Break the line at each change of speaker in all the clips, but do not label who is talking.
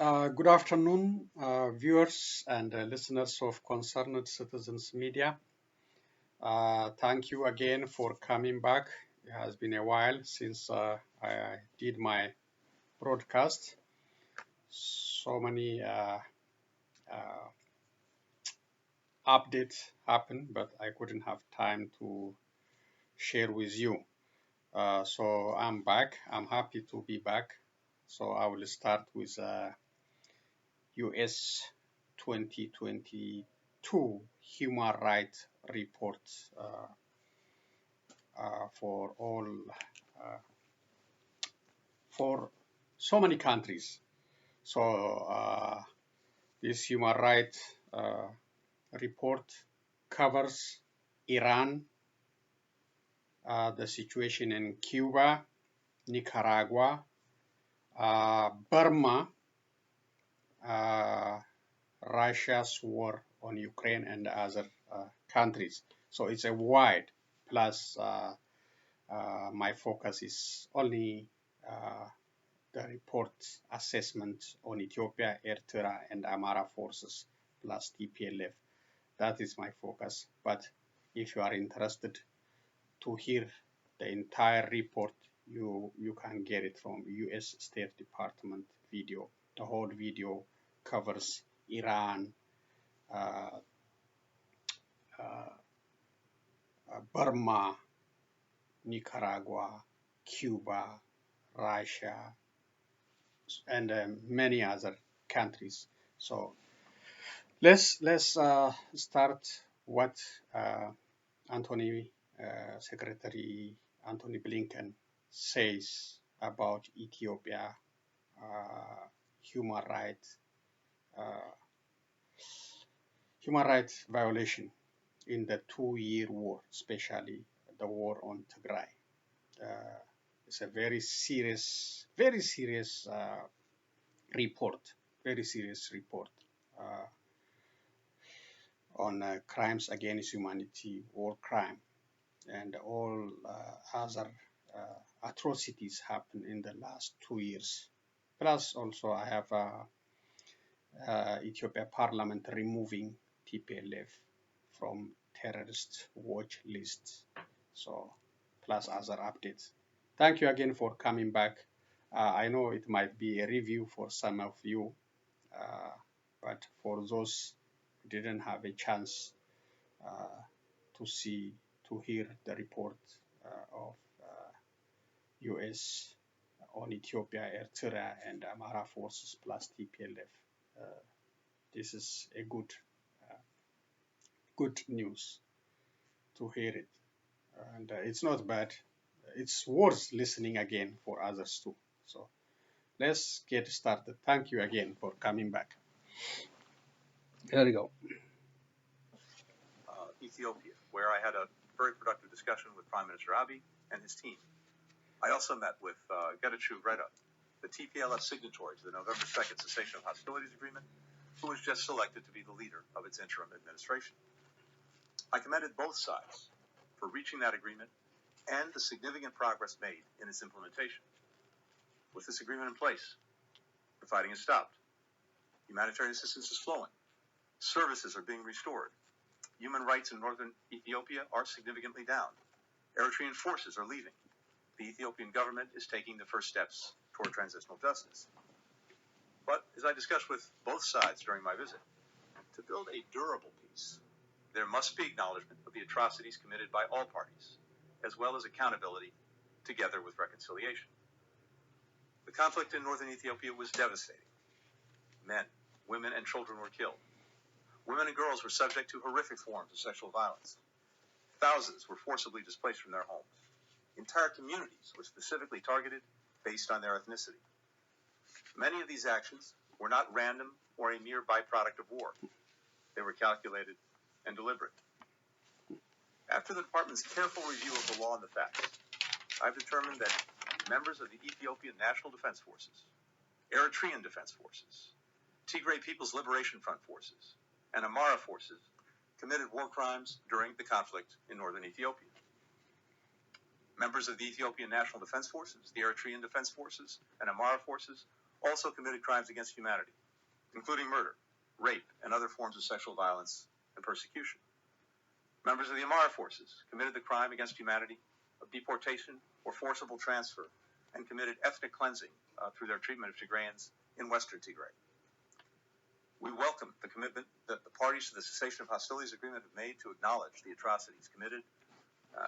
Good afternoon, viewers and listeners of Concerned Citizens Media. Thank you again for coming back. It has been a while since I did my broadcast. So many updates happened, but I couldn't have time to share with you. So I'm back. I'm happy to be back. So I will start with US 2022 Human Rights Report for all for so many countries. So this Human Rights report covers Iran, the situation in Cuba, Nicaragua, Burma, Russia's war on Ukraine, and other countries. So it's a wide, plus my focus is only the report assessment on Ethiopia, Eritrea, and Amhara forces, plus TPLF. That is my focus. But if you are interested to hear the entire report, you can get it from US State Department video. The whole video covers Iran, uh, Burma, Nicaragua, Cuba, Russia, and many other countries. So let's start what Anthony Secretary Anthony Blinken says about Ethiopia human rights violation in the 2-year war, especially the war on Tigray. It's a very serious report, on crimes against humanity, war crime, and all other atrocities happened in the last 2 years. Plus, also I have Ethiopia Parliament removing TPLF from terrorist watch list. So, plus other updates. Thank you again for coming back. I know it might be a review for some of you, but for those who didn't have a chance to hear the report of US on Ethiopia, Eritrea, and Amhara forces plus TPLF, this is a good news to hear it, and it's not bad. It's worth listening again for others too. So let's get started. Thank you again for coming back. There we go.
Ethiopia, where I had a very productive discussion with Prime Minister Abiy and his team. I also met with Getachew Reda, the TPLF signatory to the November 2nd Cessation of Hostilities Agreement, who was just selected to be the leader of its interim administration. I commended both sides for reaching that agreement and the significant progress made in its implementation. With this agreement in place, the fighting has stopped. Humanitarian assistance is flowing. Services are being restored. Human rights in northern Ethiopia are significantly down. Eritrean forces are leaving. The Ethiopian government is taking the first steps toward transitional justice. But as I discussed with both sides during my visit, to build a durable peace, there must be acknowledgement of the atrocities committed by all parties, as well as accountability, together with reconciliation. The conflict in northern Ethiopia was devastating. Men, women, and children were killed. Women and girls were subject to horrific forms of sexual violence. Thousands were forcibly displaced from their homes. Entire communities were specifically targeted based on their ethnicity. Many of these actions were not random or a mere byproduct of war. They were calculated and deliberate. After the department's careful review of the law and the facts, I've determined that members of the Ethiopian National Defense Forces, Eritrean Defense Forces, Tigray People's Liberation Front Forces, and Amhara forces committed war crimes during the conflict in northern Ethiopia. Members of the Ethiopian National Defense Forces, the Eritrean Defense Forces, and Amhara forces also committed crimes against humanity, including murder, rape, and other forms of sexual violence and persecution. Members of the Amhara forces committed the crime against humanity of deportation or forcible transfer and committed ethnic cleansing through their treatment of Tigrayans in western Tigray. We welcome the commitment that the parties to the cessation of hostilities agreement have made to acknowledge the atrocities committed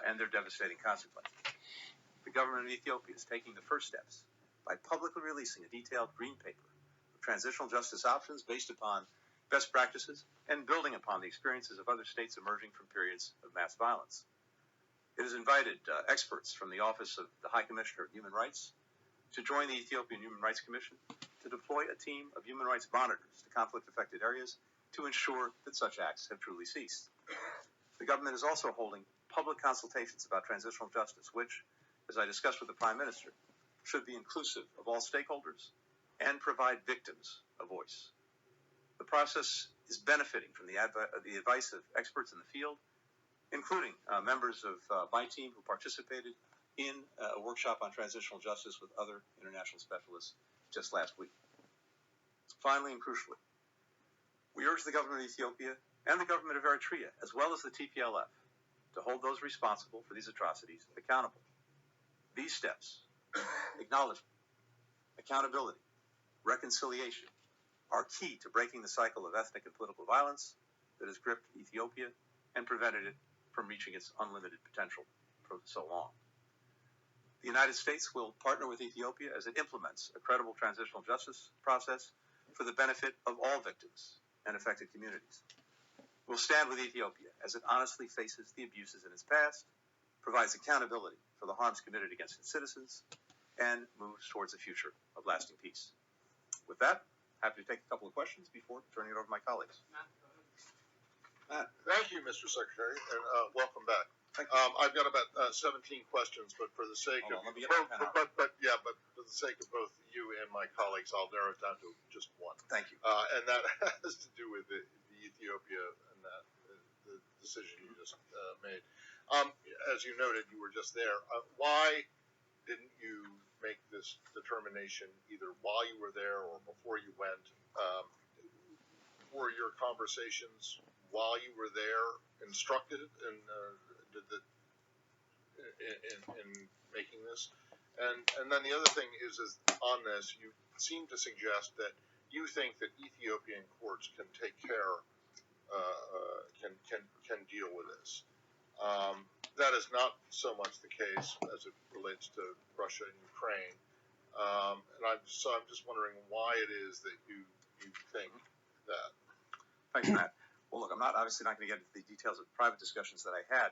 and their devastating consequences. The government of Ethiopia is taking the first steps by publicly releasing a detailed green paper of transitional justice options based upon best practices and building upon the experiences of other states emerging from periods of mass violence. It has invited experts from the Office of the High Commissioner of Human Rights to join the Ethiopian Human Rights Commission to deploy a team of human rights monitors to conflict-affected areas to ensure that such acts have truly ceased. The government is also holding public consultations about transitional justice, which, as I discussed with the Prime Minister, should be inclusive of all stakeholders and provide victims a voice. The process is benefiting from the advice of experts in the field, including members of my team who participated in a workshop on transitional justice with other international specialists just last week. Finally and crucially, we urge the government of Ethiopia and the government of Eritrea, as well as the TPLF, to hold those responsible for these atrocities accountable. These steps, acknowledgement, accountability, reconciliation, are key to breaking the cycle of ethnic and political violence that has gripped Ethiopia and prevented it from reaching its unlimited potential for so long. The United States will partner with Ethiopia as it implements a credible transitional justice process for the benefit of all victims and affected communities. We'll stand with Ethiopia as it honestly faces the abuses in its past, provides accountability for the harms committed against its citizens, and moves towards a future of lasting peace. With that, happy to take a couple of questions before turning it over to my colleagues.
Matt. Thank you, Mr. Secretary, and welcome back.
Thank you.
I've got about 17 questions, but for the sake of
let me get my pen out.
but for the sake of both you and my colleagues, I'll narrow it down to just one.
Thank you.
And that has to do with the Ethiopia and the decision you just made. As you noted, you were just there. Why didn't you make this determination either while you were there or before you went? Were your conversations while you were there instructed in making this? And then the other thing is on this, you seem to suggest that you think that Ethiopian courts can take care, can deal with this. That is not so much the case as it relates to Russia and Ukraine. And I'm just wondering why it is that you think that.
Thanks, Matt. Well, look, I'm obviously not going to get into the details of private discussions that I had,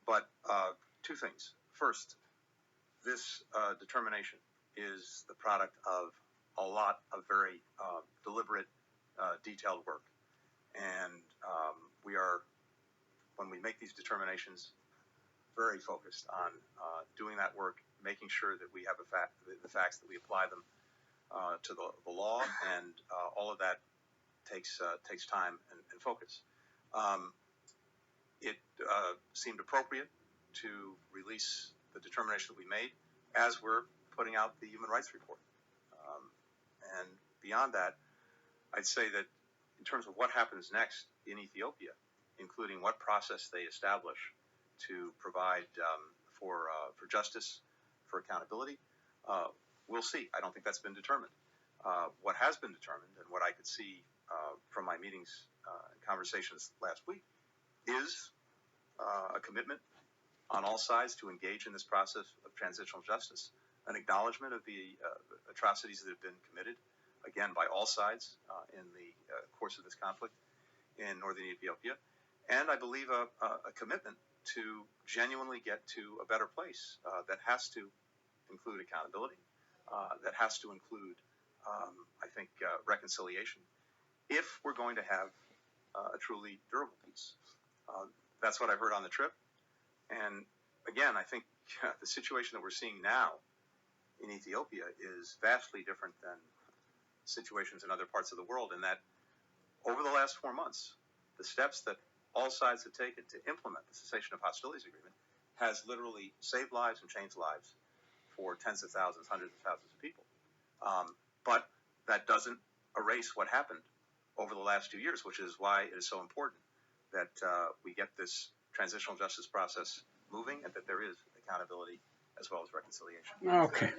but two things. First, this determination is the product of a lot of very deliberate, detailed work. And we are, when we make these determinations, very focused on doing that work, making sure that we have the facts, that we apply them to the law, and all of that takes time and focus. It seemed appropriate to release the determination that we made as we're putting out the human rights report. And beyond that, I'd say that in terms of what happens next in Ethiopia, including what process they establish to provide for justice, for accountability, we'll see. I don't think that's been determined. What has been determined, and what I could see from my meetings and conversations last week, is a commitment on all sides to engage in this process of transitional justice, an acknowledgement of the atrocities that have been committed, again, by all sides in the course of this conflict in northern Ethiopia, and I believe a commitment to genuinely get to a better place that has to include accountability, that has to include, I think, reconciliation, if we're going to have a truly durable peace. That's what I heard on the trip. And again, I think the situation that we're seeing now in Ethiopia is vastly different than situations in other parts of the world, in that over the last 4 months, the steps that all sides have taken to implement the cessation of hostilities agreement has literally saved lives and changed lives for tens of thousands, hundreds of thousands of people. But that doesn't erase what happened over the last 2 years, which is why it is so important that we get this transitional justice process moving and that there is accountability as well as reconciliation.
Okay.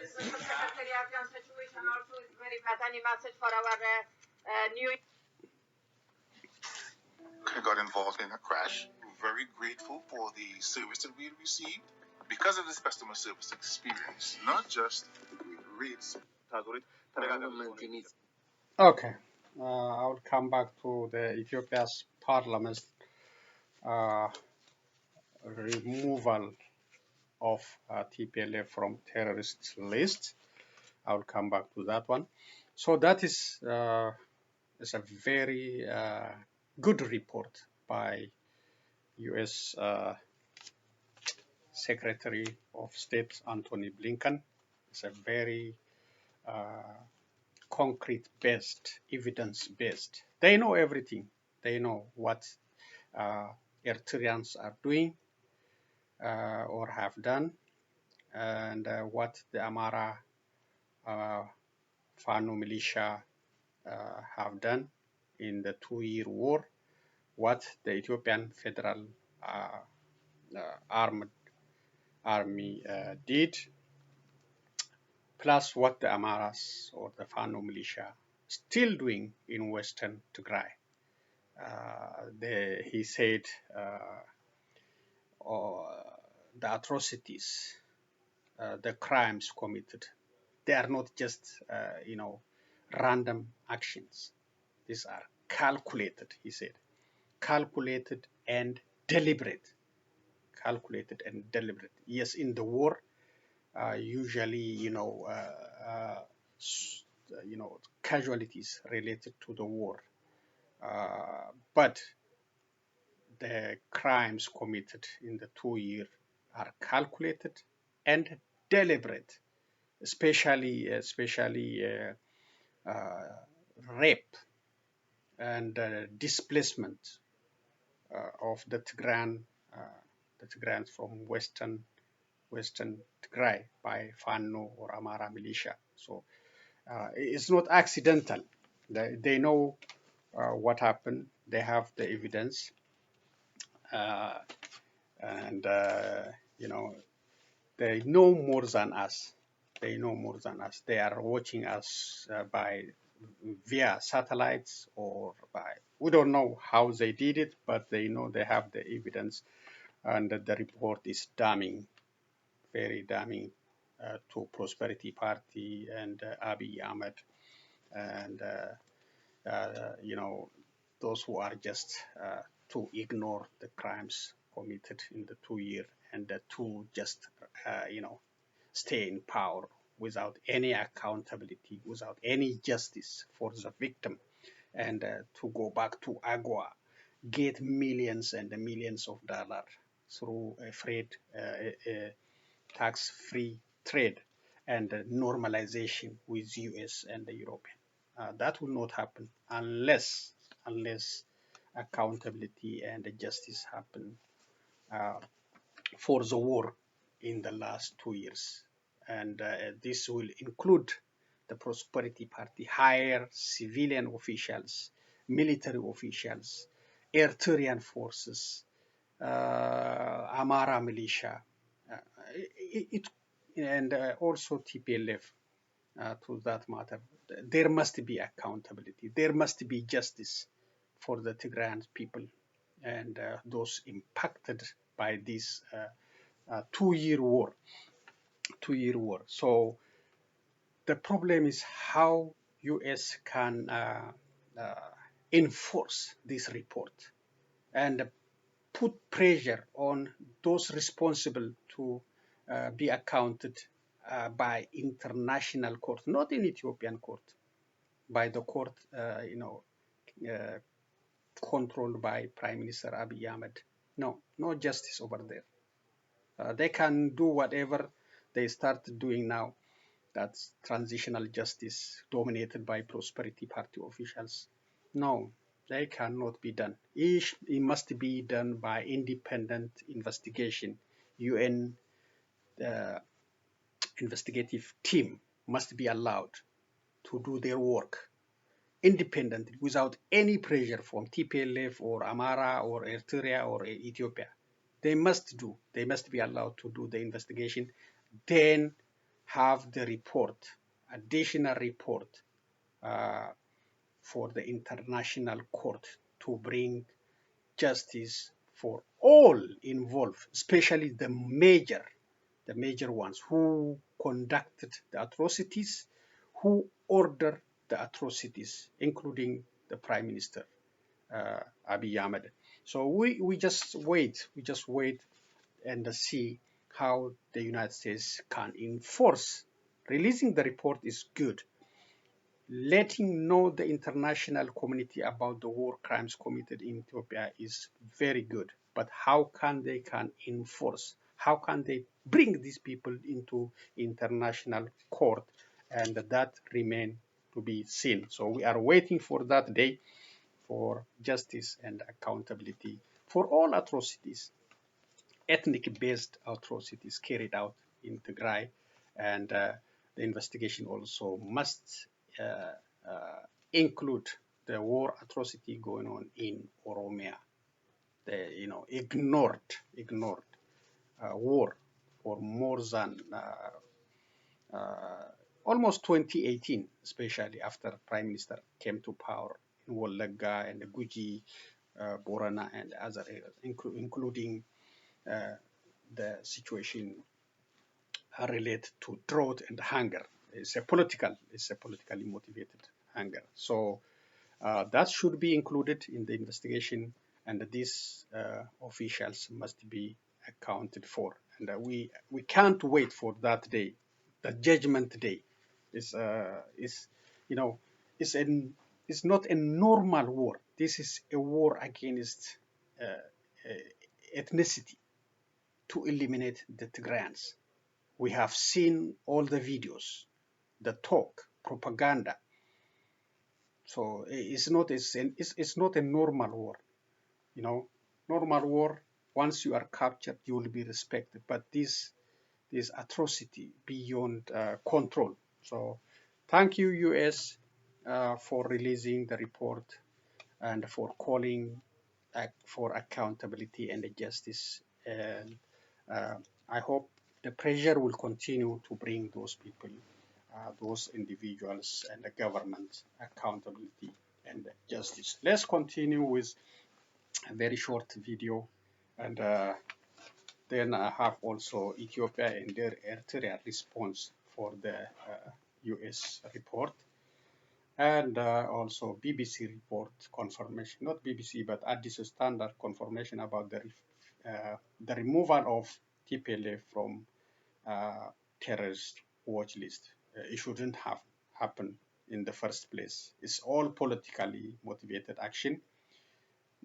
Got involved in a crash. Very grateful for the service that we received because of this customer service experience, not just the great rates.
Okay. I will come back to the Ethiopia's parliament uh, removal of TPLF from terrorist list. I will come back to that one. So that is a very good report by U.S. Secretary of State Antony Blinken. It's a very concrete-based, evidence-based. They know everything. They know what Eritreans are doing or have done, and what the Amhara Fano militia have done in the 2-year war, what the Ethiopian Federal Armed Army did, plus what the Amharas or the Fano militia still doing in Western Tigray. He said the atrocities, the crimes committed, they are not just random actions. These are calculated, he said, calculated and deliberate. Calculated and deliberate. Yes, in the war, usually casualties related to the war, but the crimes committed in the 2 years are calculated and deliberate, especially rape and displacement of the Tigrans from Western Tigray by Fano or Amhara militia. So it's not accidental. They know what happened. They have the evidence, and they know more than us. They know more than us. They are watching us via satellites or by, we don't know how they did it, but they know they have the evidence, and the report is damning, very damning to Prosperity Party and Abiy Ahmed, and those who are just to ignore the crimes committed in the 2 years and to just stay in power without any accountability, without any justice for the victim, and to go back to Agua, get millions and millions of dollars through a tax-free trade and normalization with US and the European. That will not happen unless accountability and justice happen for the war in the last 2 years. And this will include the Prosperity Party hire civilian officials, military officials, Eritrean forces, Amhara militia, and also TPLF, to that matter. There must be accountability. There must be justice for the Tigrayan people and those impacted by this 2-year war. 2-year war. So the problem is how US can enforce this report and put pressure on those responsible to be accounted by international court, not in Ethiopian court, by the court, controlled by Prime Minister Abiy Ahmed. No justice over there. They can do whatever they start doing now. That's transitional justice dominated by Prosperity Party officials. No, they cannot be done. It must be done by independent investigation. UN investigative team must be allowed to do their work independently without any pressure from TPLF or Amhara or Eritrea or Ethiopia. They must be allowed to do the investigation, then have the report, additional report uh, for the international court to bring justice for all involved, especially the major ones who conducted the atrocities, who ordered the atrocities, including the Prime Minister Abiy Ahmed. So we just wait and see how the United States can enforce. Releasing the report is good, letting know the international community about the war crimes committed in Ethiopia is very good. But how can they enforce? How can they bring these people into international court? And that remain to be seen. So we are waiting for that day for justice and accountability for all atrocities, ethnic-based atrocities carried out in Tigray, and the investigation also must uh, include the war atrocity going on in Oromia. The ignored war for more than uh, almost 2018, especially after Prime Minister came to power in Wolaga and Guji, Borana, and other areas, including uh, the situation related to drought and hunger. It's a politically motivated hunger. So that should be included in the investigation, and these officials must be accounted for. And we can't wait for that day, the judgment day. Is you know is an it's not a normal war. This is a war against ethnicity to eliminate the Tigrayans. We have seen all the videos, the talk, propaganda. So it's not a normal war. Normal war. Once you are captured, you will be respected. But this atrocity beyond control. So, thank you, U.S. For releasing the report and for calling for accountability and justice. And I hope the pressure will continue to bring those people, those individuals, and the government accountability and justice. Let's continue with a very short video, and then I have also Ethiopia and their Eritrea response for the U.S. report, and also BBC report confirmation, not BBC, but Addis Standard confirmation about the removal of TPLF from terrorist watch list. It shouldn't have happened in the first place. It's all politically motivated action.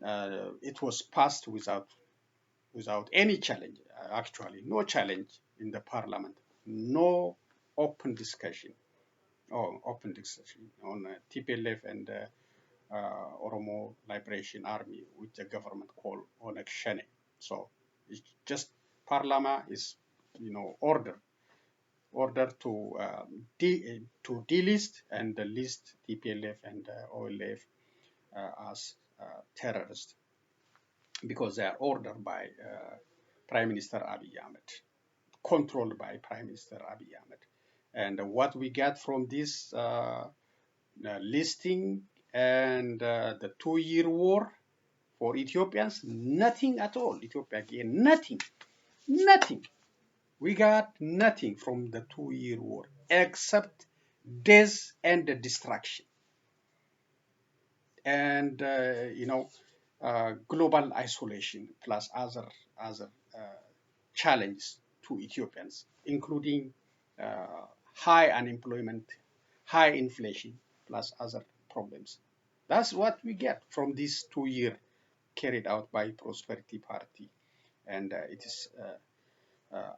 It was passed without any challenge, actually, no challenge in the parliament, no open discussion on TPLF and Oromo Liberation Army, which the government call Onek Shene. So it's just Parliament is, order to delist and list TPLF and OLF as terrorists, because they are ordered by Prime Minister Abiy Ahmed, controlled by Prime Minister Abiy Ahmed. And what we get from this listing and the 2-year war for Ethiopians, nothing at all. Ethiopia again, nothing. We got nothing from the 2-year war except death and destruction. And global isolation plus other challenges to Ethiopians, including high unemployment, high inflation, plus other problems. That's what we get from this 2-year carried out by Prosperity Party and its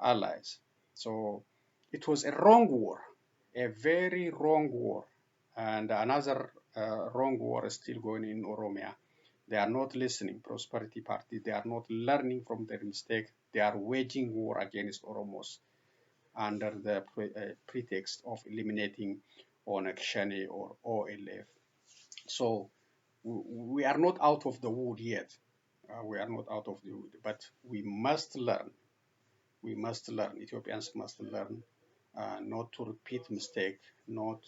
allies. So it was a wrong war, a very wrong war. And another wrong war is still going in Oromia. They are not listening, Prosperity Party. They are not learning from their mistake. They are waging war against Oromos under the pretext of eliminating on Akshani or OLF. So we are not out of the wood yet. We are not out of the wood, but we must learn. We must learn. Ethiopians must learn not to repeat mistake, not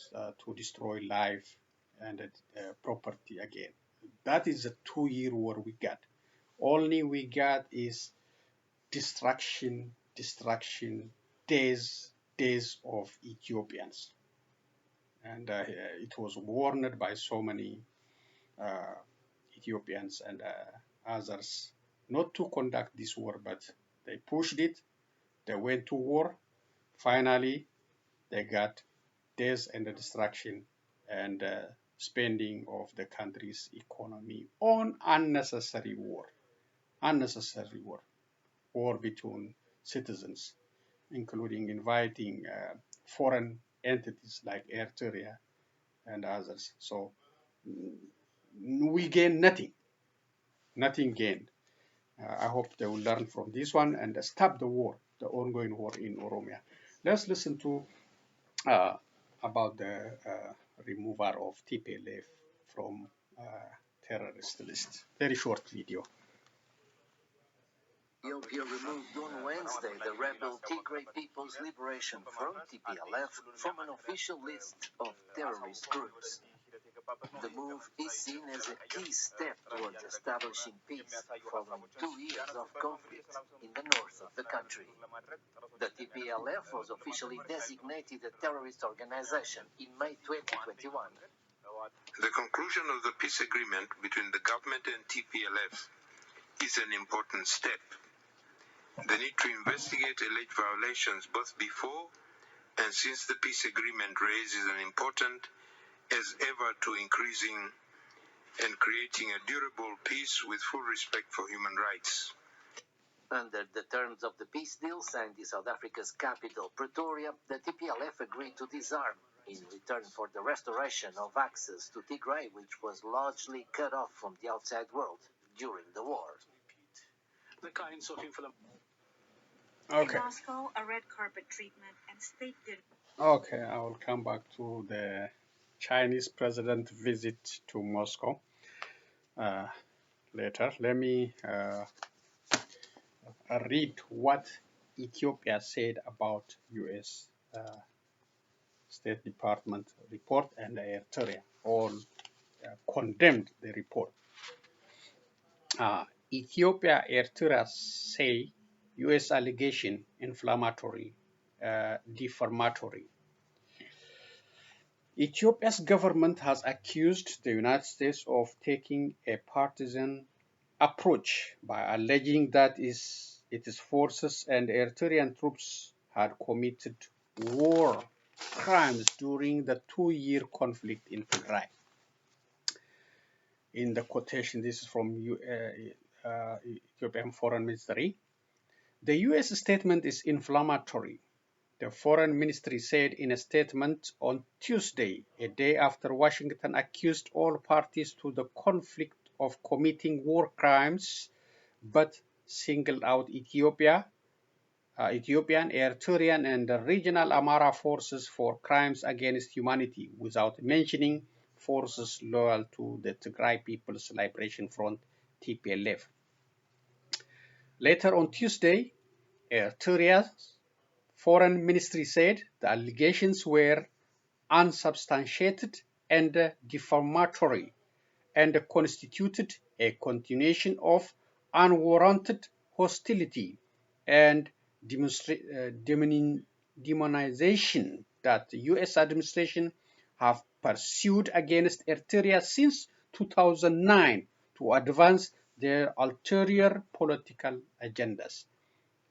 to destroy life and property again. That is a 2-year war we got. Only we got is destruction, days of Ethiopians. And it was warned by so many uh, Ethiopians and others not to conduct this war, but they pushed it. They went to war. Finally, they got death and destruction and spending of the country's economy on unnecessary war. Unnecessary war between citizens, including inviting foreign entities like Eritrea and others. So we gain nothing gained. I hope they will learn from this one and stop the war, the ongoing war in Oromia. Let's listen to about the removal of TPLF from terrorist list. Very short video.
Ethiopia removed on Wednesday the rebel Tigray People's Liberation Front (TPLF) from an official list of terrorist groups. The move is seen as a key step towards establishing peace following 2 years of conflict in the north of the country. The TPLF was officially designated a terrorist organization in May 2021.
The conclusion of the peace agreement between the government and TPLF is an important step. The need to investigate alleged violations both before and since the peace agreement raises an important as ever to increasing and creating a durable peace with full respect for human rights.
Under the terms of the peace deal signed in South Africa's capital, Pretoria, the TPLF agreed to disarm in return for the restoration of access to Tigray, which was largely cut off from the outside world during the war.
Okay.
In Moscow, a red carpet treatment and state dinner.
Okay, I will come back to the Chinese president visit to Moscow later. Let me read what Ethiopia said about U.S. State Department report, and Eritrea all condemned the report. Ethiopia, Eritrea say U.S. allegation inflammatory, defamatory. Ethiopia's government has accused the United States of taking a partisan approach by alleging that its forces and Eritrean troops had committed war crimes during the 2-year conflict in Tigray. In the quotation, this is from Ethiopian Foreign Ministry. The U.S. statement is inflammatory, the Foreign Ministry said in a statement on Tuesday, a day after Washington accused all parties to the conflict of committing war crimes, but singled out Ethiopian, Eritrean, and the regional Amhara forces for crimes against humanity, without mentioning forces loyal to the Tigray People's Liberation Front, TPLF. Later on Tuesday, Eritrea's Foreign Ministry said the allegations were unsubstantiated and defamatory and constituted a continuation of unwarranted hostility and demonization that the U.S. administration have pursued against Eritrea since 2009 to advance their ulterior political agendas.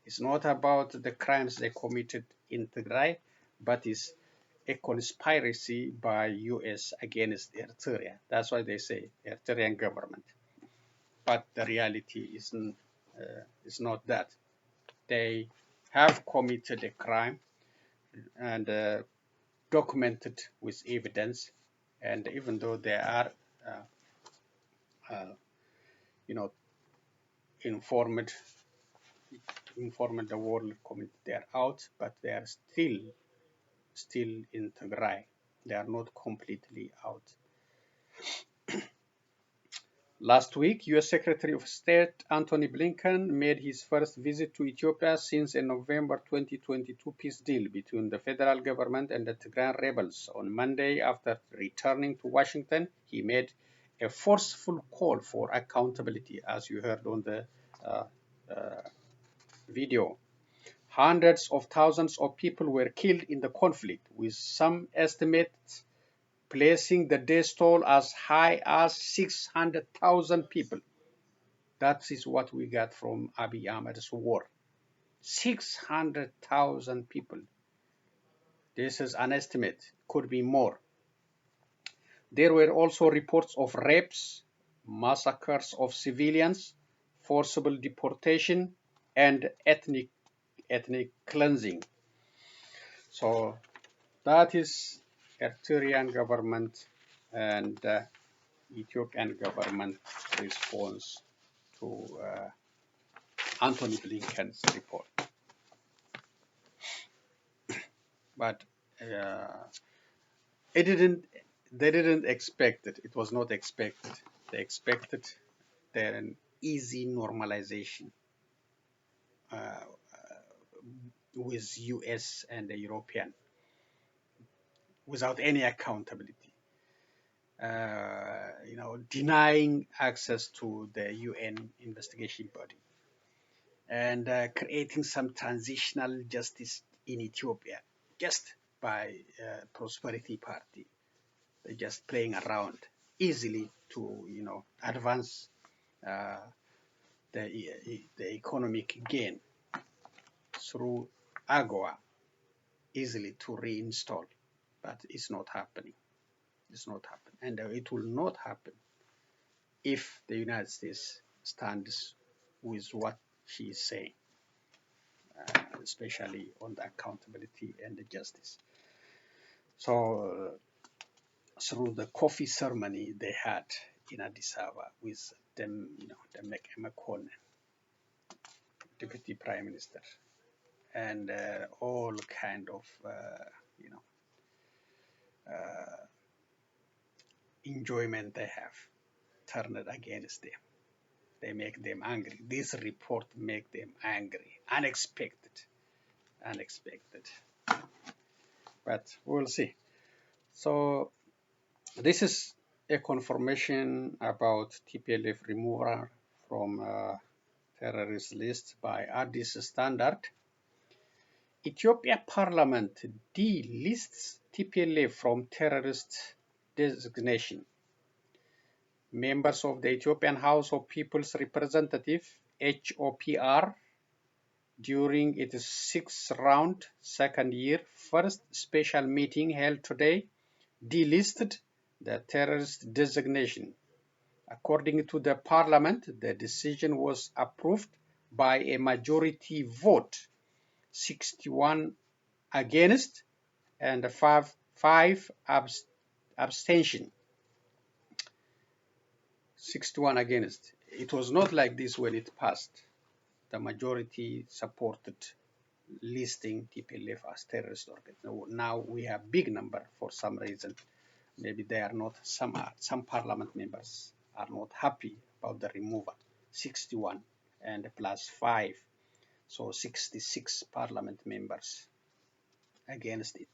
It's not about the crimes they committed in Tigray, but it's a conspiracy by U.S. against Eritrea. That's why they say Eritrean government. But the reality is not that. They have committed a crime and documented with evidence. And even though they are, informed the world community, they are out, but they are still in Tigray. They are not completely out. Last week, U.S. Secretary of State Antony Blinken made his first visit to Ethiopia since a November 2022 peace deal between the federal government and the Tigray rebels. On Monday, after returning to Washington, he made a forceful call for accountability, as you heard on the uh, uh, video. Hundreds of thousands of people were killed in the conflict, with some estimates placing the death toll as high as 600,000 people. That is what we got from Abiy Ahmed's war. 600,000 people. This is an estimate, could be more. There were also reports of rapes, massacres of civilians, forcible deportation, and ethnic cleansing. So that is Eritrean government and Ethiopian government response to Antony Blinken's report. But they didn't expect it. It was not expected. They expected an easy normalization with US and the European without any accountability. Denying access to the UN investigation body and creating some transitional justice in Ethiopia just by Prosperity Party. They're just playing around easily to, advance the economic gain through AGOA, easily to reinstall. But it's not happening. It's not happening. And it will not happen if the United States stands with what she is saying, especially on the accountability and the justice. So through the coffee ceremony they had in Addis Ababa with them, the McConnell, Deputy Prime Minister, and all kind of, enjoyment they have turned against them. They make them angry. This report make them angry. Unexpected. But we'll see. So this is a confirmation about TPLF removal from terrorist list by Addis Standard. Ethiopia Parliament delists TPLF from terrorist designation. Members of the Ethiopian House of People's Representative, HOPR, during its sixth round, second year, first special meeting held today, delisted the terrorist designation. According to the parliament, the decision was approved by a majority vote, 61 against and 5 abstention. 61 against. It was not like this when it passed. The majority supported listing TPLF as terrorist organization. Now we have big number for some reason. Maybe they are not, some parliament members are not happy about the removal. 61 and plus 5, so 66 parliament members against it.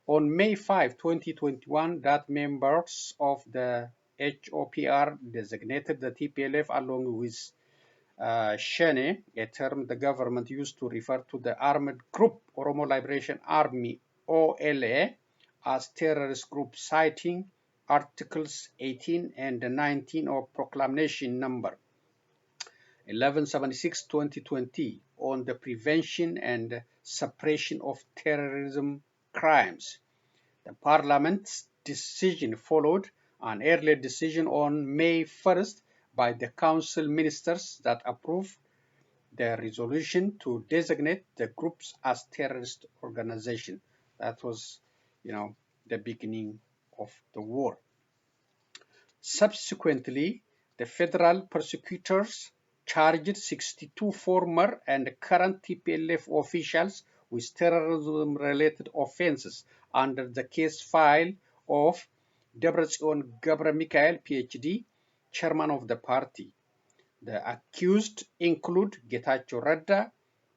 On May 5, 2021, that members of the HOPR designated the TPLF along with Shene, a term the government used to refer to the armed group Oromo Liberation Army, OLA, as terrorist group, citing Articles 18 and 19 of Proclamation Number 1176/2020 on the prevention and suppression of terrorism crimes. The Parliament's decision followed an earlier decision on May 1st by the Council Ministers that approved the resolution to designate the groups as terrorist organization. That was, the beginning of the war. Subsequently, the federal prosecutors charged 62 former and current TPLF officials with terrorism-related offenses under the case file of Debretsion Gabra-Mikael, PhD, chairman of the party. The accused include Getachew Reda,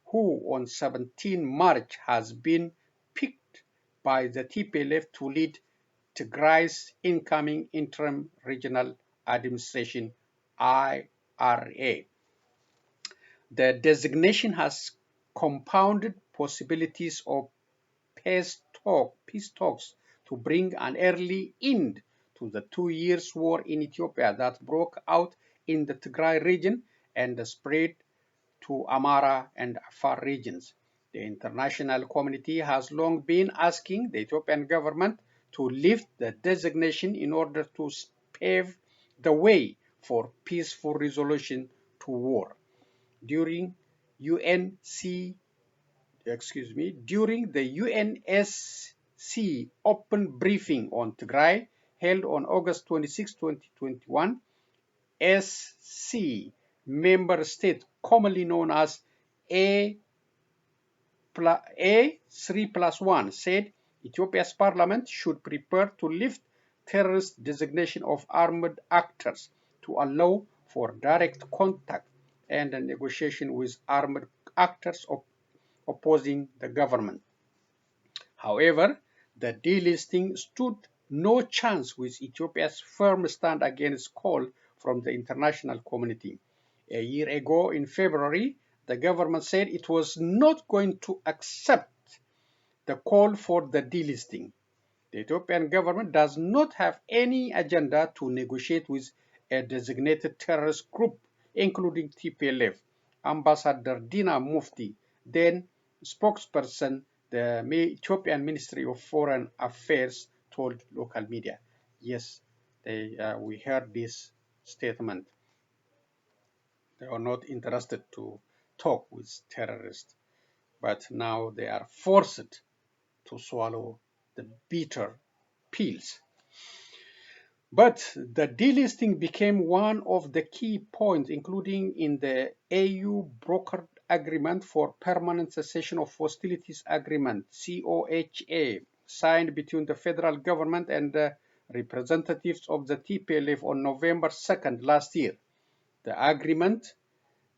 who on 17 March has been picked by the TPLF to lead Tigray's incoming interim regional administration, IRA. The designation has compounded possibilities of peace talks to bring an early end to the 2 years war in Ethiopia that broke out in the Tigray region and spread to Amhara and Afar regions. The international community has long been asking the Ethiopian government to lift the designation in order to pave the way for peaceful resolution to war. During during the UNSC open briefing on Tigray held on August 26, 2021, SC member state commonly known as A3+1 said Ethiopia's parliament should prepare to lift terrorist designation of armed actors to allow for direct contact and a negotiation with armed actors opposing the government. However, the delisting stood no chance with Ethiopia's firm stand against call from the international community. A year ago, in February, the government said it was not going to accept the call for the delisting. The Ethiopian government does not have any agenda to negotiate with a designated terrorist group, including TPLF. Ambassador Dina Mufti, then spokesperson, the Ethiopian Ministry of Foreign Affairs, told local media. Yes, we heard this statement. They are not interested to talk with terrorists, but now they are forced to swallow the bitter pills. But the delisting became one of the key points, including in the AU brokered agreement for permanent cessation of hostilities agreement, COHA, signed between the federal government and the representatives of the TPLF on November 2nd last year. The agreement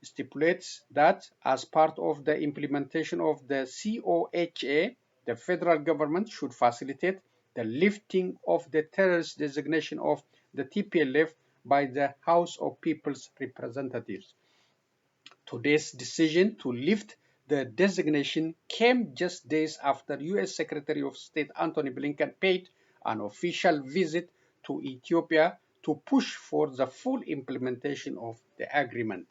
stipulates that as part of the implementation of the COHA, the federal government should facilitate the lifting of the terrorist designation of the TPLF by the House of People's Representatives. Today's decision to lift the designation came just days after U.S. Secretary of State Antony Blinken paid an official visit to Ethiopia to push for the full implementation of the agreement.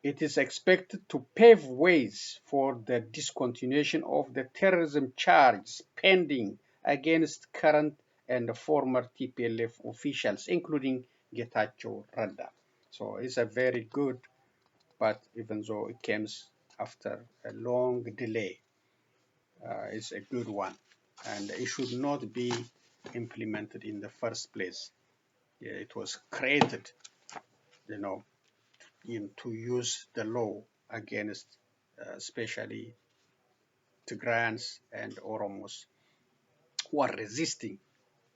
It is expected to pave ways for the discontinuation of the terrorism charges pending against current and former TPLF officials, including Getachew Reda. So it's a very good, but even though it comes after a long delay, it's a good one. And it should not be implemented in the first place. Yeah, it was created, to use the law against especially Tigrayans and Oromos who are resisting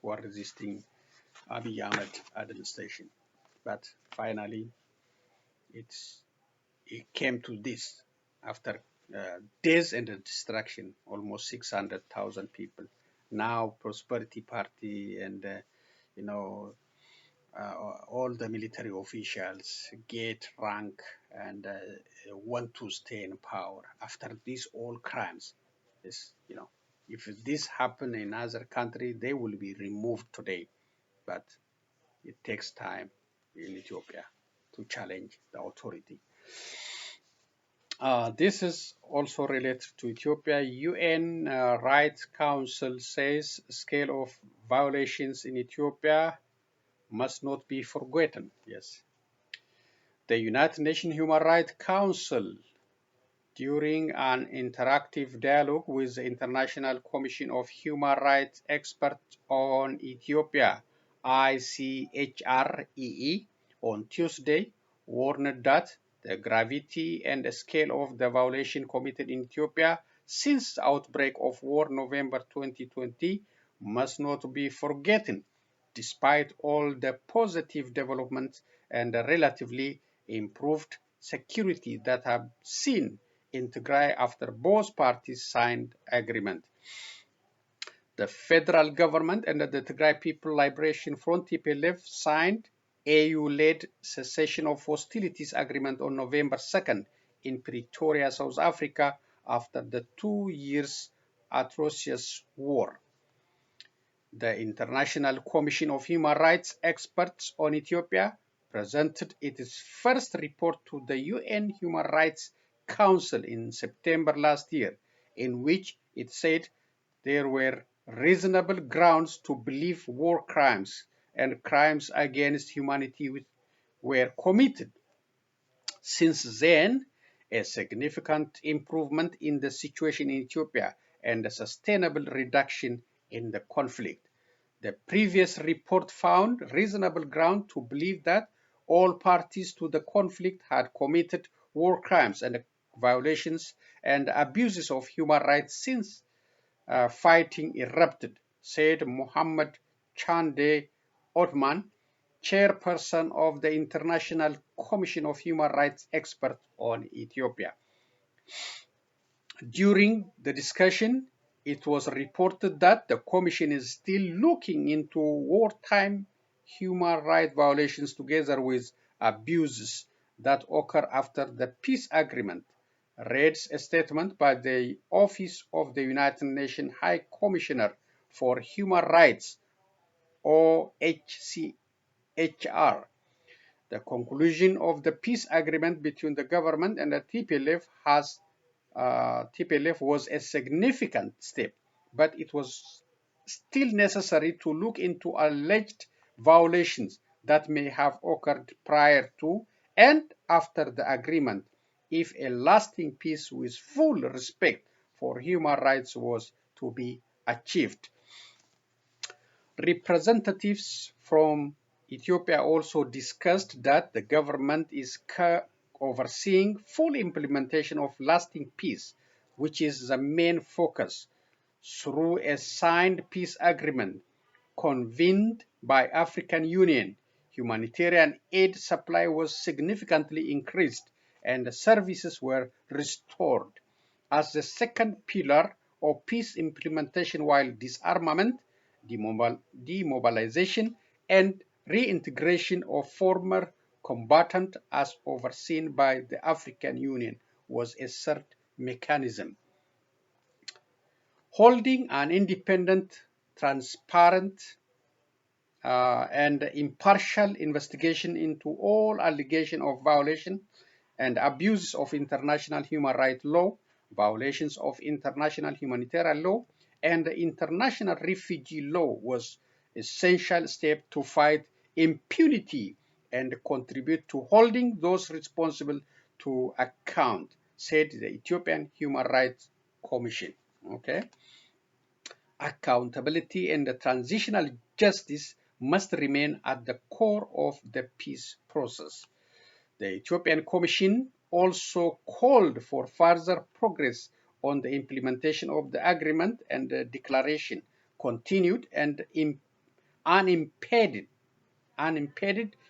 Abiy Ahmed administration. But finally, it came to this after days and destruction, almost 600,000 people. Now, Prosperity Party and all the military officials get rank and want to stay in power after these all crimes. If this happen in other country, they will be removed today, but it takes time in Ethiopia to challenge the authority. This is also related to Ethiopia. UN Rights Council says scale of violations in Ethiopia must not be forgotten. Yes. The United Nations Human Rights Council, during an interactive dialogue with the International Commission of Human Rights Experts on Ethiopia, ICHREE, on Tuesday, warned that the gravity and the scale of the violation committed in Ethiopia since the outbreak of war November 2020 must not be forgotten, despite all the positive developments and the relatively improved security that have seen in Tigray after both parties signed agreement. The federal government and the Tigray People Liberation Front (TPLF) signed AU-led cessation of hostilities agreement on November 2nd in Pretoria, South Africa, after the 2 years atrocious war. The International Commission of Human Rights experts on Ethiopia presented its first report to the UN Human Rights Council in September last year, in which it said there were reasonable grounds to believe war crimes and crimes against humanity were committed. Since then, a significant improvement in the situation in Ethiopia and a sustainable reduction in the conflict. The previous report found reasonable ground to believe that all parties to the conflict had committed war crimes and violations and abuses of human rights since fighting erupted, said Mohammed Chande Othman, chairperson of the International Commission of Human Rights Experts on Ethiopia. During the discussion, it was reported that the Commission is still looking into wartime human rights violations together with abuses that occur after the peace agreement, reads a statement by the Office of the United Nations High Commissioner for Human Rights, OHCHR. The conclusion of the peace agreement between the government and the TPLF was a significant step, but it was still necessary to look into alleged violations that may have occurred prior to and after the agreement if a lasting peace with full respect for human rights was to be achieved. Representatives from Ethiopia also discussed that the government is overseeing full implementation of lasting peace, which is the main focus, through a signed peace agreement convened by African Union. Humanitarian aid supply was significantly increased and services were restored. As the second pillar of peace implementation, while disarmament, demobilization, and reintegration of former combatants as overseen by the African Union was a third mechanism. Holding an independent, transparent, and impartial investigation into all allegations of violation and abuses of international human rights law, violations of international humanitarian law, and international refugee law was an essential step to fight impunity and contribute to holding those responsible to account, said the Ethiopian Human Rights Commission. Okay. Accountability and transitional justice must remain at the core of the peace process. The Ethiopian Commission also called for further progress on the implementation of the agreement and the declaration, continued and unimpeded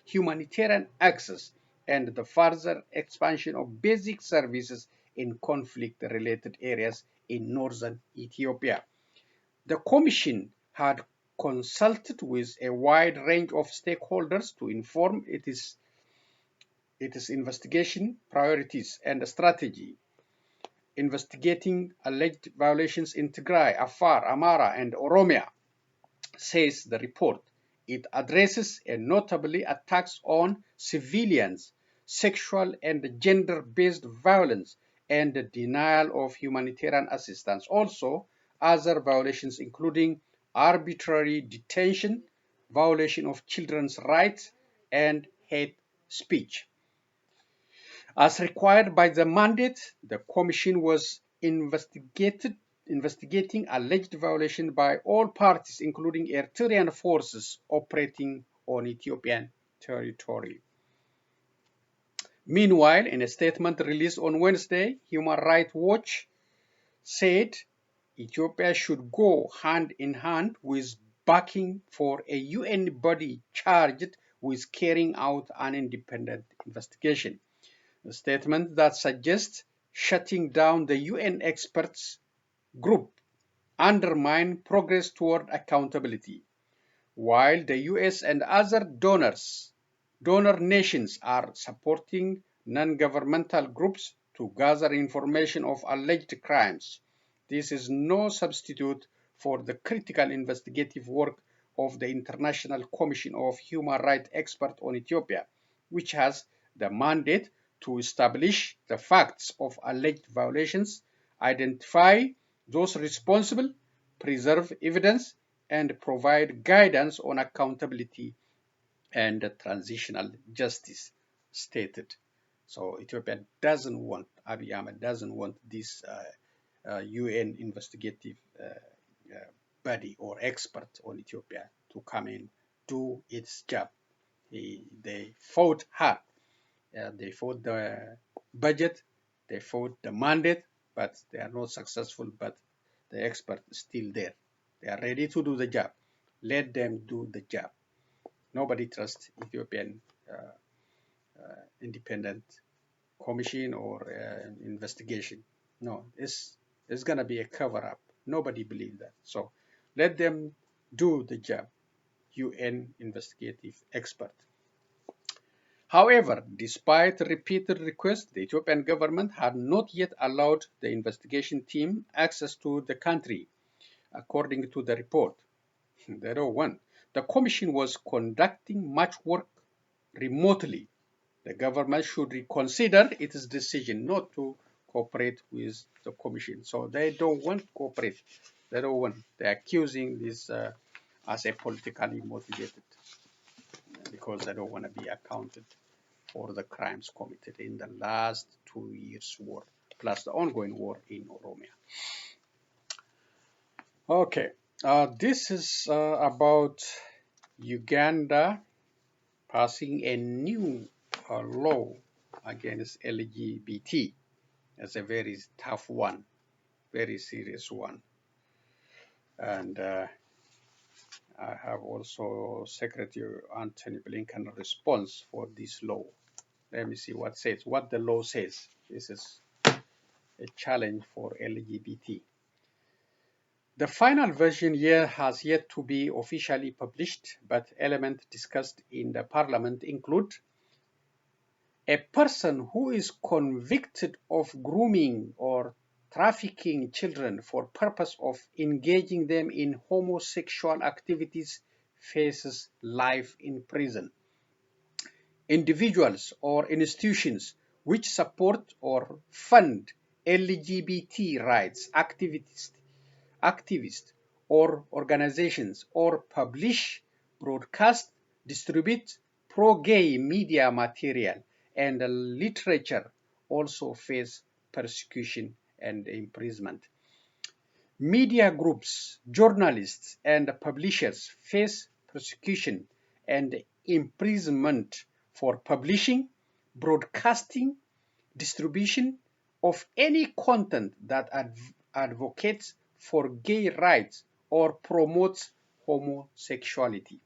humanitarian access, and the further expansion of basic services in conflict-related areas in northern Ethiopia. The Commission had consulted with a wide range of stakeholders to inform its investigation priorities and strategy, investigating alleged violations in Tigray, Afar, Amhara, and Oromia, says the report. It addresses notably attacks on civilians, sexual and gender-based violence, and the denial of humanitarian assistance. Also, other violations including arbitrary detention, violation of children's rights, and hate speech. As required by the mandate, the Commission was investigating alleged violation by all parties, including Eritrean forces operating on Ethiopian territory. Meanwhile, in a statement released on Wednesday, Human Rights Watch said Ethiopia should go hand in hand with backing for a UN body charged with carrying out an independent investigation. A statement that suggests shutting down the UN experts group undermine progress toward accountability. While the US and other donor nations are supporting non-governmental groups to gather information of alleged crimes, this is no substitute for the critical investigative work of the International Commission of Human Rights Experts on Ethiopia, which has the mandate to establish the facts of alleged violations, identify those responsible, preserve evidence, and provide guidance on accountability and transitional justice stated. So Ethiopia doesn't want, Abiy Ahmed doesn't want this UN investigative body or expert on Ethiopia to come in, do its job. They fought hard. They fought the budget, they fought the mandate, but they are not successful. But the expert is still there. They are ready to do the job. Let them do the job. Nobody trusts Ethiopian independent commission or investigation. No, it's gonna be a cover-up. Nobody believes that. So let them do the job. UN investigative expert. However, despite repeated requests, the Ethiopian government had not yet allowed the investigation team access to the country, according to the report. They don't want. The commission was conducting much work remotely. The government should reconsider its decision not to cooperate with the commission. So they don't want to cooperate. They don't want. They're accusing this as a politically motivated because they don't want to be accounted for the crimes committed in the last 2 years' war, plus the ongoing war in Oromia. Okay, this is about Uganda passing a new law against LGBT. It's a very tough one, very serious one. And I have also Secretary Anthony Blinken response for this law. Let me see what the law says. This is a challenge for LGBT. The final version here has yet to be officially published, but elements discussed in the Parliament include a person who is convicted of grooming or trafficking children for purpose of engaging them in homosexual activities faces life in prison. Individuals or institutions which support or fund LGBT rights activities or organizations or publish, broadcast, distribute pro-gay media material and literature also face persecution and imprisonment. Media groups, journalists, and publishers face persecution and imprisonment for publishing, broadcasting, distribution of any content that advocates for gay rights or promotes homosexuality.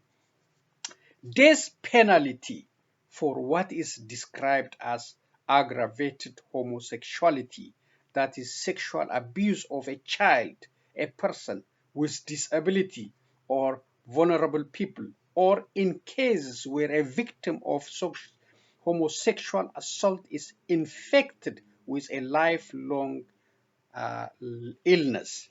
Death penalty for what is described as aggravated homosexuality, that is sexual abuse of a child, a person with disability or vulnerable people, or in cases where a victim of homosexual assault is infected with a lifelong illness.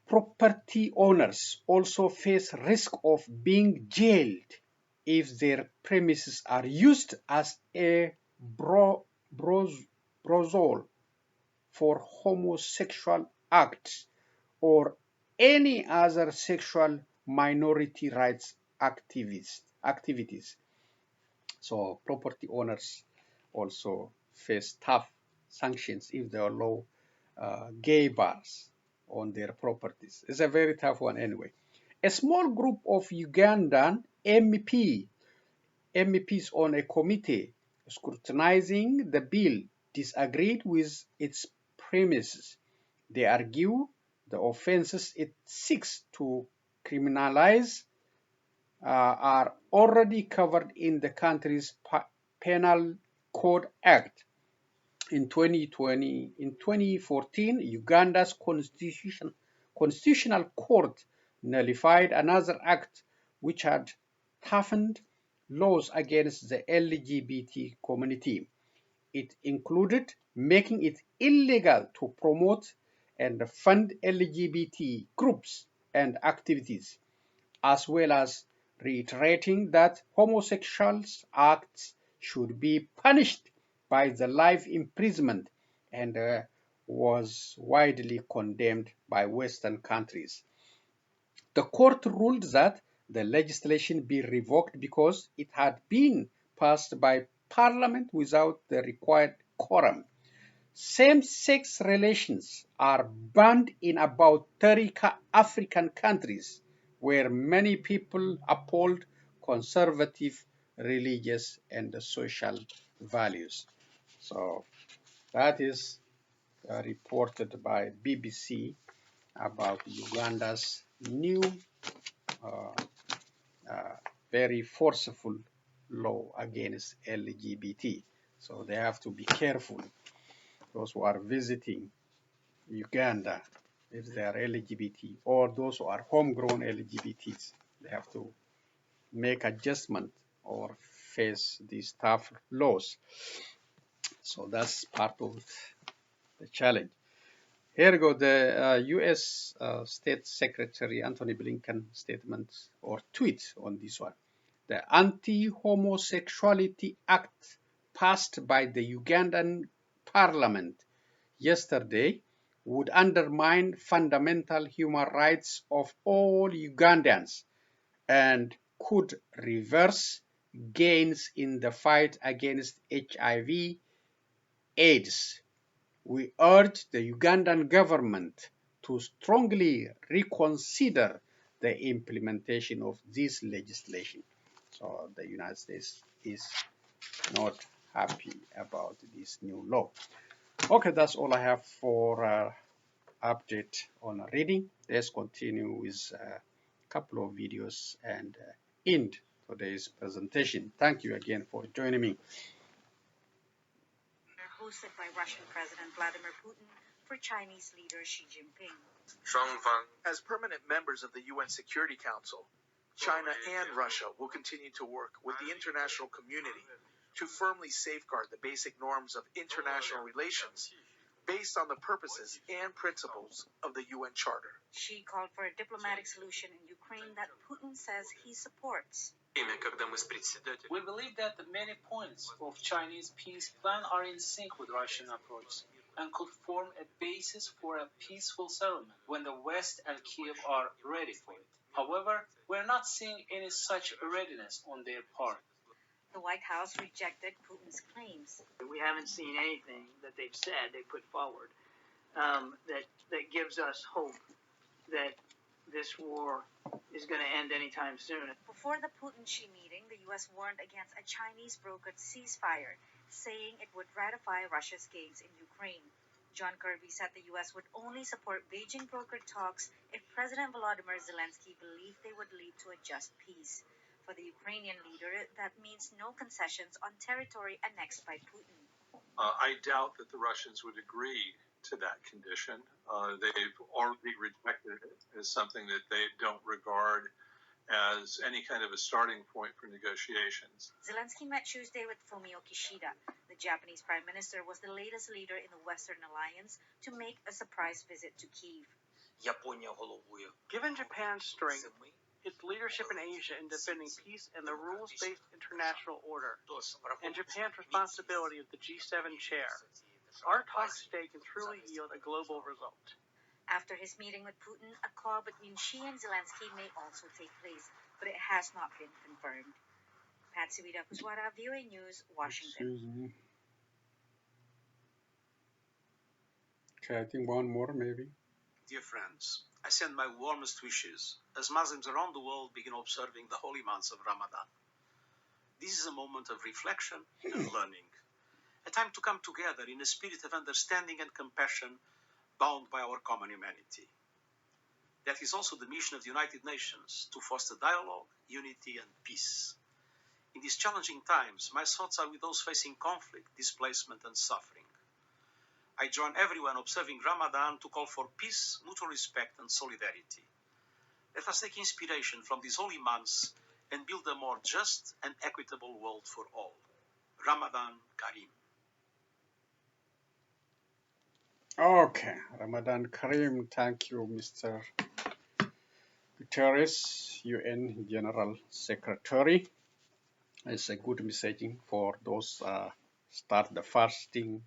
Property owners also face risk of being jailed if their premises are used as a brothel for homosexual acts or any other sexual minority rights activities. So property owners also face tough sanctions if they allow gay bars on their properties. It's a very tough one anyway. A small group of Ugandan MEPs on a committee scrutinizing the bill disagreed with its premises. They argue the offenses it seeks to criminalize are already covered in the country's Penal Code Act. In 2014, Uganda's constitutional court nullified another act which had toughened laws against the LGBT community. It included making it illegal to promote and fund LGBT groups and activities, as well as reiterating that homosexual acts should be punished by the life imprisonment, and was widely condemned by Western countries. The court ruled that the legislation be revoked because it had been passed by Parliament without the required quorum. Same-sex relations are banned in about 30 African countries, where many people uphold conservative religious and social values. So that is reported by BBC about Uganda's new very forceful law against LGBT. So they have to be careful. Those who are visiting Uganda, if they are LGBT, or those who are homegrown LGBTs, they have to make adjustment or face these tough laws. So that's part of the challenge. Here we go, the U.S. State Secretary Antony Blinken statement or tweet on this one. The Anti-Homosexuality Act passed by the Ugandan Parliament yesterday would undermine fundamental human rights of all Ugandans and could reverse gains in the fight against HIV/AIDS. We urge the Ugandan government to strongly reconsider the implementation of this legislation. So the United States is not happy about this new law. Okay, that's all I have for update on reading. Let's continue with a couple of videos and end today's presentation. Thank you again for joining me.
Hosted by Russian President Vladimir Putin for Chinese leader Xi Jinping.
As permanent members of the UN Security Council, China and Russia will continue to work with the international community to firmly safeguard the basic norms of international relations based on the purposes and principles of the UN Charter.
Xi called for a diplomatic solution in Ukraine that Putin says he supports.
We believe that many points of Chinese peace plan are in sync with Russian approach and could form a basis for a peaceful settlement when the West and Kiev are ready for it. However, we're not seeing any such readiness on their part.
The White House rejected Putin's claims.
We haven't seen anything that they've said, they put forward, that gives us hope that this war is going to end anytime soon.
Before the Putin-Xi meeting, the U.S. warned against a Chinese-brokered ceasefire, saying it would ratify Russia's gains in Ukraine. John Kirby said the U.S. would only support Beijing-brokered talks if President Volodymyr Zelensky believed they would lead to a just peace. For the Ukrainian leader, that means no concessions on territory annexed by Putin.
I doubt that the Russians would agree to that condition. They've already rejected it as something that they don't regard as any kind of a starting point for negotiations.
Zelensky met Tuesday with Fumio Kishida. The Japanese prime minister was the latest leader in the Western alliance to make a surprise visit to Kyiv.
Given Japan's strength, its leadership in Asia in defending peace and the rules-based international order, and Japan's responsibility as the G7 chair, our talks today can truly yield a global result.
After his meeting with Putin, a call between Xi and Zelensky may also take place, but it has not been confirmed. Patsy Widakuswara, VOA News, Washington.
Okay, I think one more maybe.
Dear friends, I send my warmest wishes as Muslims around the world begin observing the holy months of Ramadan. This is a moment of reflection and learning, a time to come together in a spirit of understanding and compassion bound by our common humanity. That is also the mission of the United Nations, to foster dialogue, unity, and peace. In these challenging times, my thoughts are with those facing conflict, displacement, and suffering. I join everyone observing Ramadan to call for peace, mutual respect, and solidarity. Let us take inspiration from these holy months and build a more just and equitable world for all. Ramadan Kareem.
Okay, Ramadan Kareem. Thank you, Mr. Guterres, UN General Secretary. It's a good messaging for those start the fasting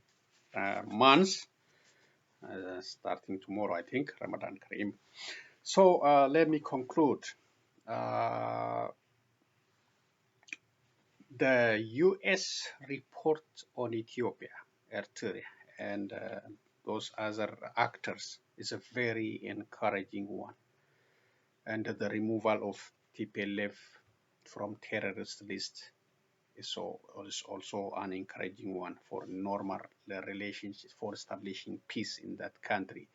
months, starting tomorrow, I think, Ramadan Kareem. So let me conclude. The U.S. report on Ethiopia, Eritrea, and those other actors is a very encouraging one. And the removal of TPLF from terrorist list is also an encouraging one for normal relationships, for establishing peace in that country.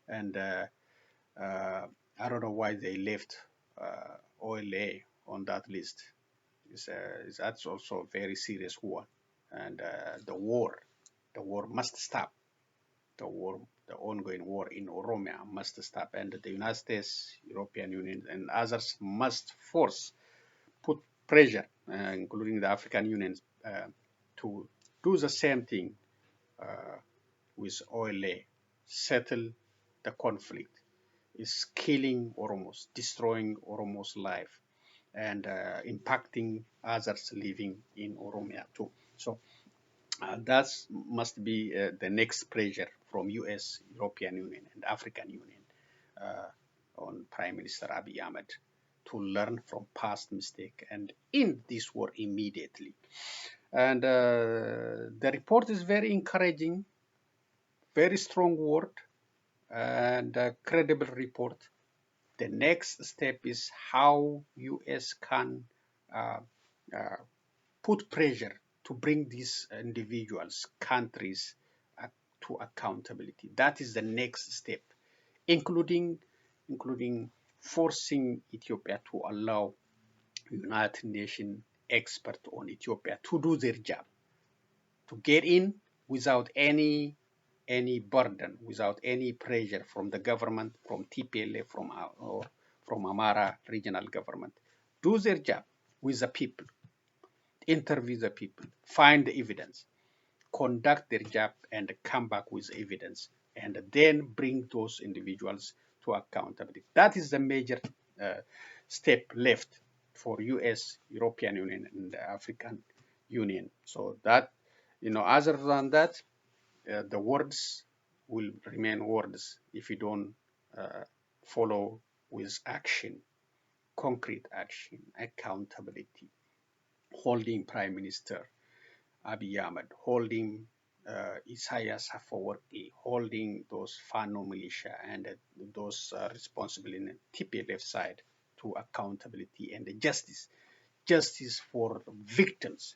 And I don't know why they left OLA on that list. That's also a very serious one. And the war must stop. The ongoing war in Oromia must stop. And the United States, European Union, and others must put pressure, including the African Union, to do the same thing with OLA, settle the conflict. It's killing Oromos, destroying Oromos' life, and impacting others living in Oromia too. So that must be the next pressure from US, European Union, and African Union on Prime Minister Abiy Ahmed to learn from past mistake and end this war immediately. And the report is very encouraging, very strong word, and a credible report. The next step is how US can put pressure to bring these individuals, countries to accountability. That is the next step, including forcing Ethiopia to allow United Nations experts on Ethiopia to do their job, to get in without any burden, without any pressure from the government, from TPLF, from Amhara regional government. Do their job with the people, interview the people, find the evidence, conduct their job, and come back with evidence, and then bring those individuals to accountability. That is the major step left for US, European Union, and the African Union. So that, other than that, the words will remain words if you don't follow with action, concrete action, accountability, holding Prime Minister Abiy Ahmed, holding Isaias Afwerki, holding those Fano militia and those responsible in the TPLF side to accountability and justice for the victims,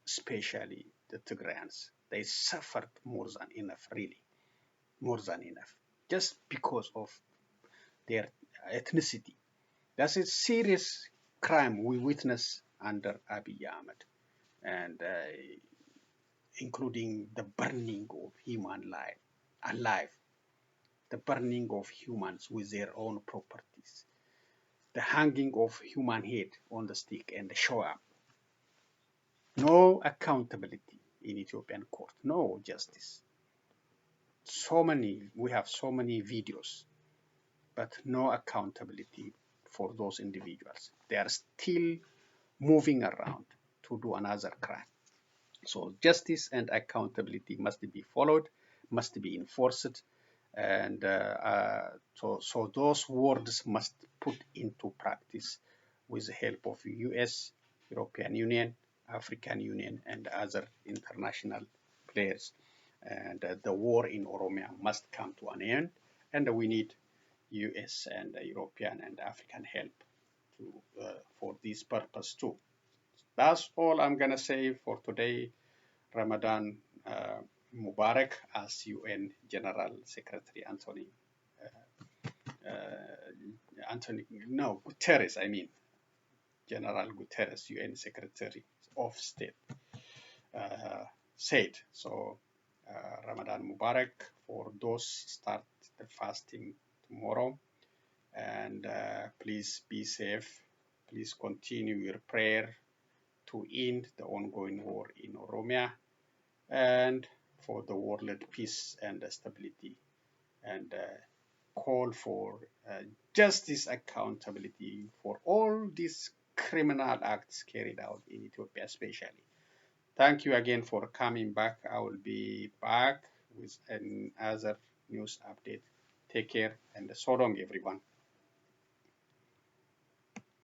especially the Tigrayans. They suffered more than enough, really, more than enough, just because of their ethnicity. That's a serious crime we witness under Abiy Ahmed, and including the burning of human life alive, the burning of humans with their own properties, the hanging of human head on the stick and the show up. No accountability in Ethiopian court, no justice. We have so many videos, but no accountability for those individuals. They are still moving around to do another crime. So justice and accountability must be followed, must be enforced, and so those words must put into practice with the help of US, European Union, African Union, and other international players. And the war in Oromia must come to an end, and we need US and European and African help for this purpose too. That's all I'm gonna say for today. Ramadan Mubarak, as UN General Secretary Guterres, I mean, General Guterres, UN Secretary of State, uh, said. So, Ramadan Mubarak for those start the fasting tomorrow. And please be safe. Please continue your prayer to end the ongoing war in Oromia and for the world peace and stability, and call for justice accountability for all these criminal acts carried out in Ethiopia especially. Thank you again for coming back. I will be back with another news update. Take care and so long everyone.